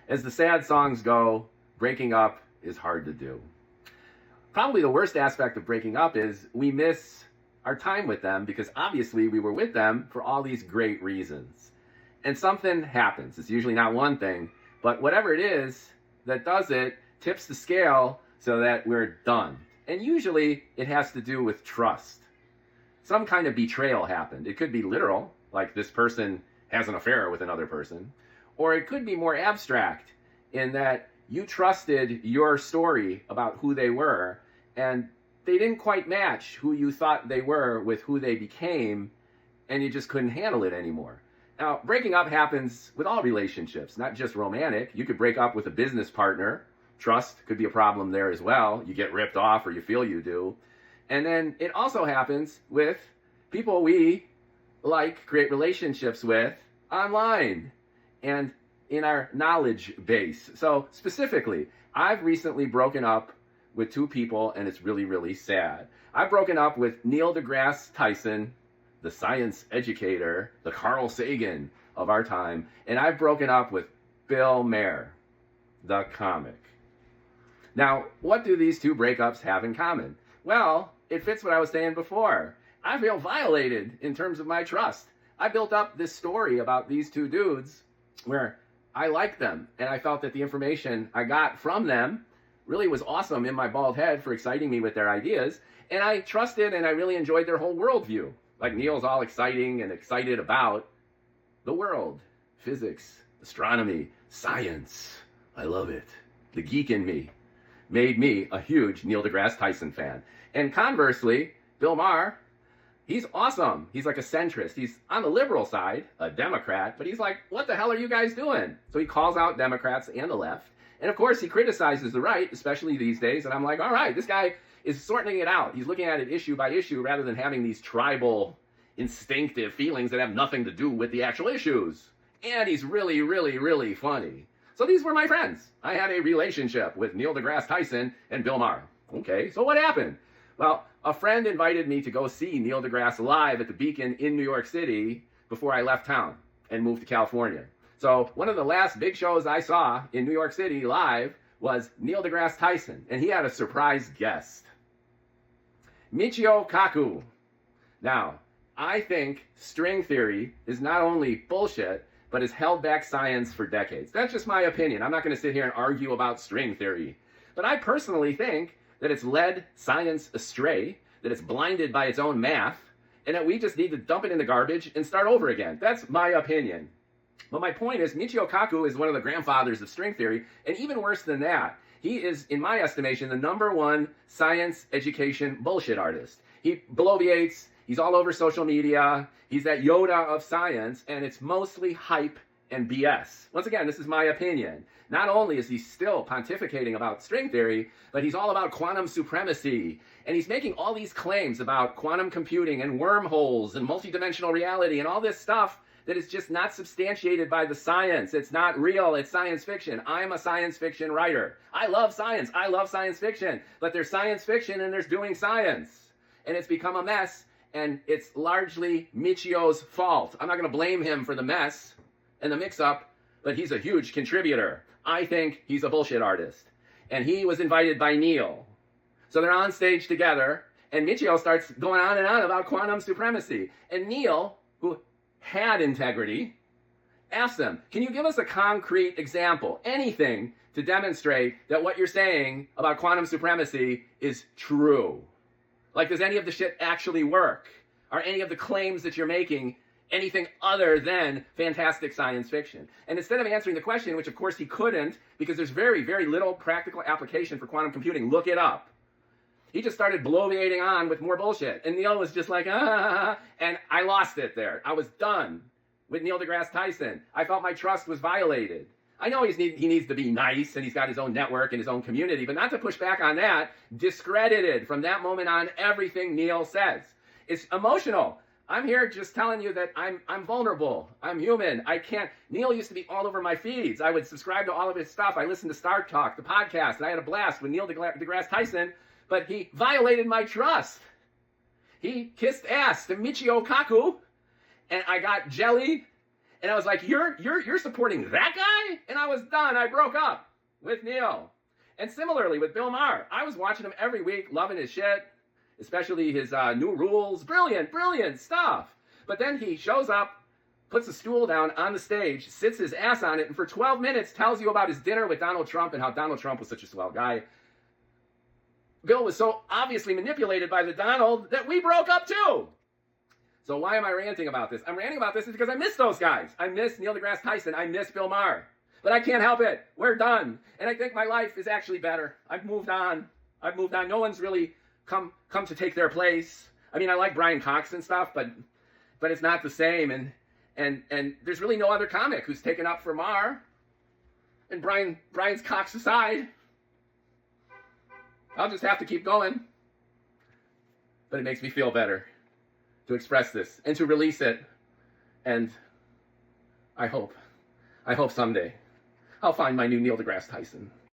As the sad songs go, breaking up is hard to do. Probably the worst aspect of breaking up is we miss our time with them because obviously we were with them for all these great reasons. And something happens. It's usually not one thing, but whatever it is that does it tips the scale so that we're done. And usually it has to do with trust. Some kind of betrayal happened. It could be literal, like this person has an affair with another person, or it could be more abstract in that you trusted your story about who they were and they didn't quite match who you thought they were with who they became, and you just couldn't handle it anymore. Now, breaking up happens with all relationships, not just romantic. You could break up with a business partner. Trust could be a problem there as well. You get ripped off or you feel you do. And then it also happens with people we create relationships with online and in our knowledge base. So specifically, I've recently broken up with two people, and it's really, really sad. I've broken up with Neil deGrasse Tyson, the science educator, the Carl Sagan of our time, and I've broken up with Bill Maher, the comic. Now, what do these two breakups have in common? Well, it fits what I was saying before. I feel violated in terms of my trust. I built up this story about these two dudes where I liked them, and I felt that the information I got from them really was awesome in my bald head for exciting me with their ideas, and I trusted and I really enjoyed their whole worldview. Like Neil's all exciting and excited about the world, physics, astronomy, science. I love it. The geek in me made me a huge Neil deGrasse Tyson fan. And conversely, Bill Maher, he's awesome. He's like a centrist. He's on the liberal side, a Democrat, but he's like, what the hell are you guys doing? So he calls out Democrats and the left. And of course, he criticizes the right, especially these days. And I'm like, all right, this guy is sorting it out. He's looking at it issue by issue rather than having these tribal, instinctive feelings that have nothing to do with the actual issues. And he's really, really, really funny. So these were my friends. I had a relationship with Neil deGrasse Tyson and Bill Maher. Okay, so what happened? Well, a friend invited me to go see Neil deGrasse live at the Beacon in New York City before I left town and moved to California. So one of the last big shows I saw in New York City live was Neil deGrasse Tyson, and he had a surprise guest, Michio Kaku. Now, I think string theory is not only bullshit, but has held back science for decades. That's just my opinion. I'm not going to sit here and argue about string theory. But I personally think that it's led science astray, that it's blinded by its own math, and that we just need to dump it in the garbage and start over again. That's my opinion. But my point is, Michio Kaku is one of the grandfathers of string theory, and even worse than that, he is, in my estimation, the #1 science education bullshit artist. He bloviates, he's all over social media, he's that Yoda of science, and it's mostly hype and BS. Once again, this is my opinion. Not only is he still pontificating about string theory, but he's all about quantum supremacy, and he's making all these claims about quantum computing and wormholes and multidimensional reality and all this stuff that is just not substantiated by the science. It's not real. It's science fiction. I'm a science fiction writer. I love science. I love science fiction. But there's science fiction and there's doing science. And it's become a mess, and it's largely Michio's fault. I'm not going to blame him for the mess and the mix-up, but he's a huge contributor. I think he's a bullshit artist. And he was invited by Neil. So they're on stage together, and Michio starts going on and on about quantum supremacy. And Neil, who had integrity, asked them, can you give us a concrete example, anything to demonstrate that what you're saying about quantum supremacy is true? Like, does any of the shit actually work? Are any of the claims that you're making anything other than fantastic science fiction? And instead of answering the question, which of course he couldn't, because there's very, very little practical application for quantum computing, look it up. He just started bloviating on with more bullshit. And Neil was just like, and I lost it there. I was done with Neil deGrasse Tyson. I felt my trust was violated. I know he needs to be nice, and he's got his own network and his own community, but not to push back on that. Discredited from that moment on everything Neil says. It's emotional. I'm here just telling you that I'm vulnerable. I'm human. I can't. Neil used to be all over my feeds. I would subscribe to all of his stuff. I listened to Star Talk, the podcast, and I had a blast with Neil deGrasse Tyson, but he violated my trust. He kissed ass to Michio Kaku, and I got jelly, And I was like, you're supporting that guy? And I was done. I broke up with Neil. And similarly with Bill Maher, I was watching him every week, loving his shit, especially his new rules. Brilliant, brilliant stuff. But then he shows up, puts a stool down on the stage, sits his ass on it, and for 12 minutes tells you about his dinner with Donald Trump and how Donald Trump was such a swell guy. Bill was so obviously manipulated by the Donald that we broke up too. So why am I ranting about this? I'm ranting about this because I miss those guys. I miss Neil deGrasse Tyson. I miss Bill Maher. But I can't help it. We're done. And I think my life is actually better. I've moved on. No one's really come to take their place. I mean, I like Brian Cox and stuff, but it's not the same. And there's really no other comic who's taken up for Maher. And Brian's Cox aside, I'll just have to keep going. But it makes me feel better to express this and to release it. And I hope someday I'll find my new Neil deGrasse Tyson.